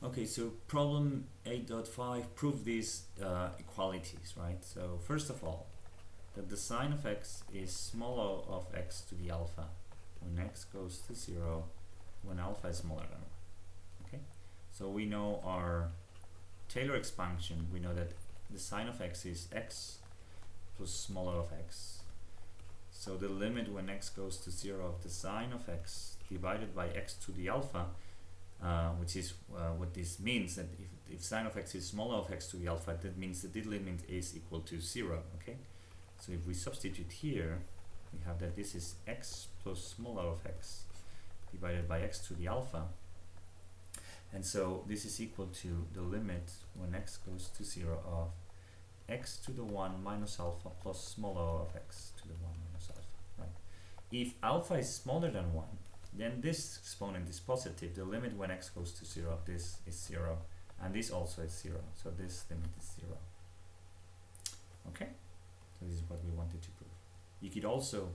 Okay, so problem 8.5, prove these equalities, right? So first of all, that the sine of x is small o of x to the alpha when x goes to 0 when alpha is smaller than 1. Okay, so we know our Taylor expansion. We know that the sine of x is x plus small o of x. So the limit when x goes to 0 of the sine of x divided by x to the alpha, which is what this means, that if sine of x is smaller of x to the alpha, that means that the limit is equal to 0. Okay, so if we substitute here, we have that this is x plus smaller of x divided by x to the alpha, and so this is equal to the limit when x goes to 0 of x to the 1 minus alpha plus small o of x to the 1 minus alpha, right? If alpha is smaller than 1, then this exponent is positive. The limit when x goes to 0 of this is 0, and this also is 0, so this limit is 0. Okay, so this is what we wanted to prove. You could also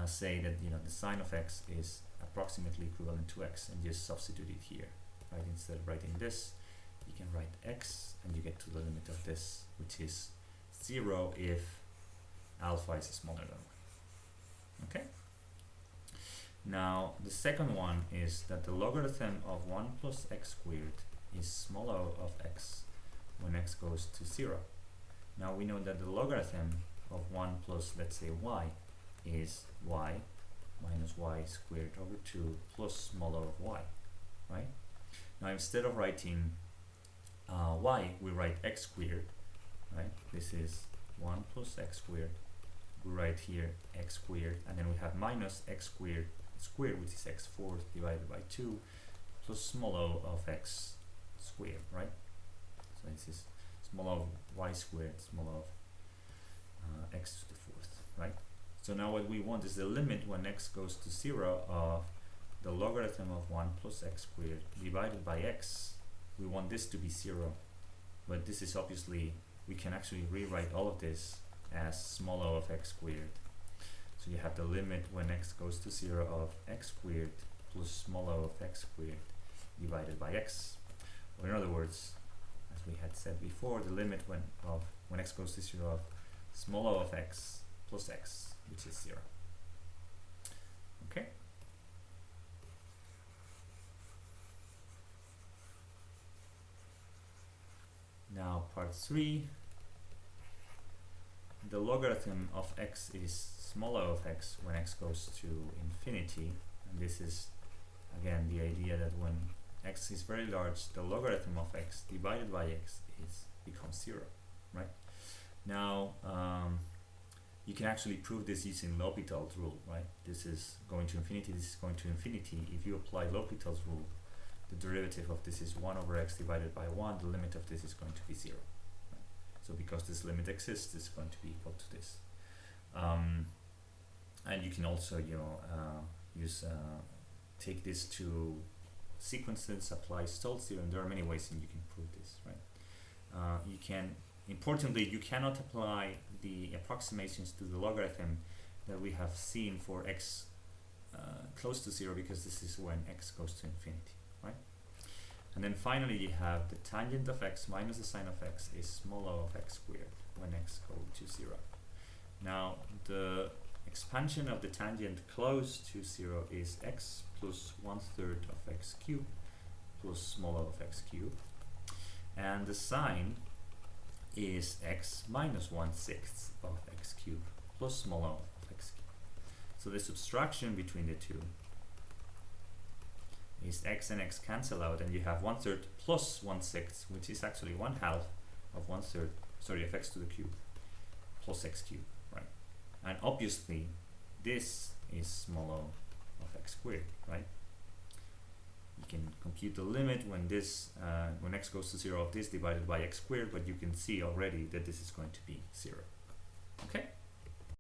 say that, you know, the sine of x is approximately equivalent to x, and just substitute it here, right? Instead of writing this, you can write x, and you get to the limit of this, which is 0 if alpha is smaller than 1. Okay. Now the second one is that the logarithm of 1 plus x squared is small o of x when x goes to 0. Now we know that the logarithm of 1 plus, let's say, y is y minus y squared over 2 plus small o of y, right? Now instead of writing y, we write x squared, right? This is 1 plus x squared. We write here x squared, and then we have minus x squared, which is x fourth divided by 2 plus small o of x squared, right? So this is small o of y squared, small o of x to the fourth, right? So now what we want is the limit when x goes to 0 of the logarithm of 1 plus x squared divided by x. We want this to be 0, but this is obviously, we can actually rewrite all of this as small o of x squared. So you have the limit when x goes to 0 of x squared plus small o of x squared divided by x. Or in other words, as we had said before, the limit when x goes to 0 of small o of x plus x, which is 0. Okay. Now part 3. The logarithm of x is small o of x when x goes to infinity, and this is again the idea that when x is very large, the logarithm of x divided by x becomes 0, right? Now you can actually prove this using L'Hopital's rule, right? This is going to infinity, this is going to infinity. If you apply L'Hopital's rule, the derivative of this is 1 over x divided by 1. The limit of this is going to be 0. So because this limit exists, it's going to be equal to this. And you can also, you know, take this to sequences, apply Stolz theorem. There are many ways and you can prove this, right? You can, importantly, you cannot apply the approximations to the logarithm that we have seen for x close to 0, because this is when x goes to infinity, right? And then finally you have the tangent of x minus the sine of x is small o of x squared when x goes to 0. Now the expansion of the tangent close to 0 is x plus 1/3 of x cubed plus small o of x cubed, and the sine is x minus 1/6 of x cubed plus small o of x cubed. So the subtraction between the two is x and x cancel out, and you have 1/3 plus 1/6, which is actually 1/2 of 1/3, sorry, of x to the cube plus x cubed, right? And obviously this is small o of x squared, right? You can compute the limit when this when x goes to 0 of this divided by x squared, but you can see already that this is going to be 0. Okay.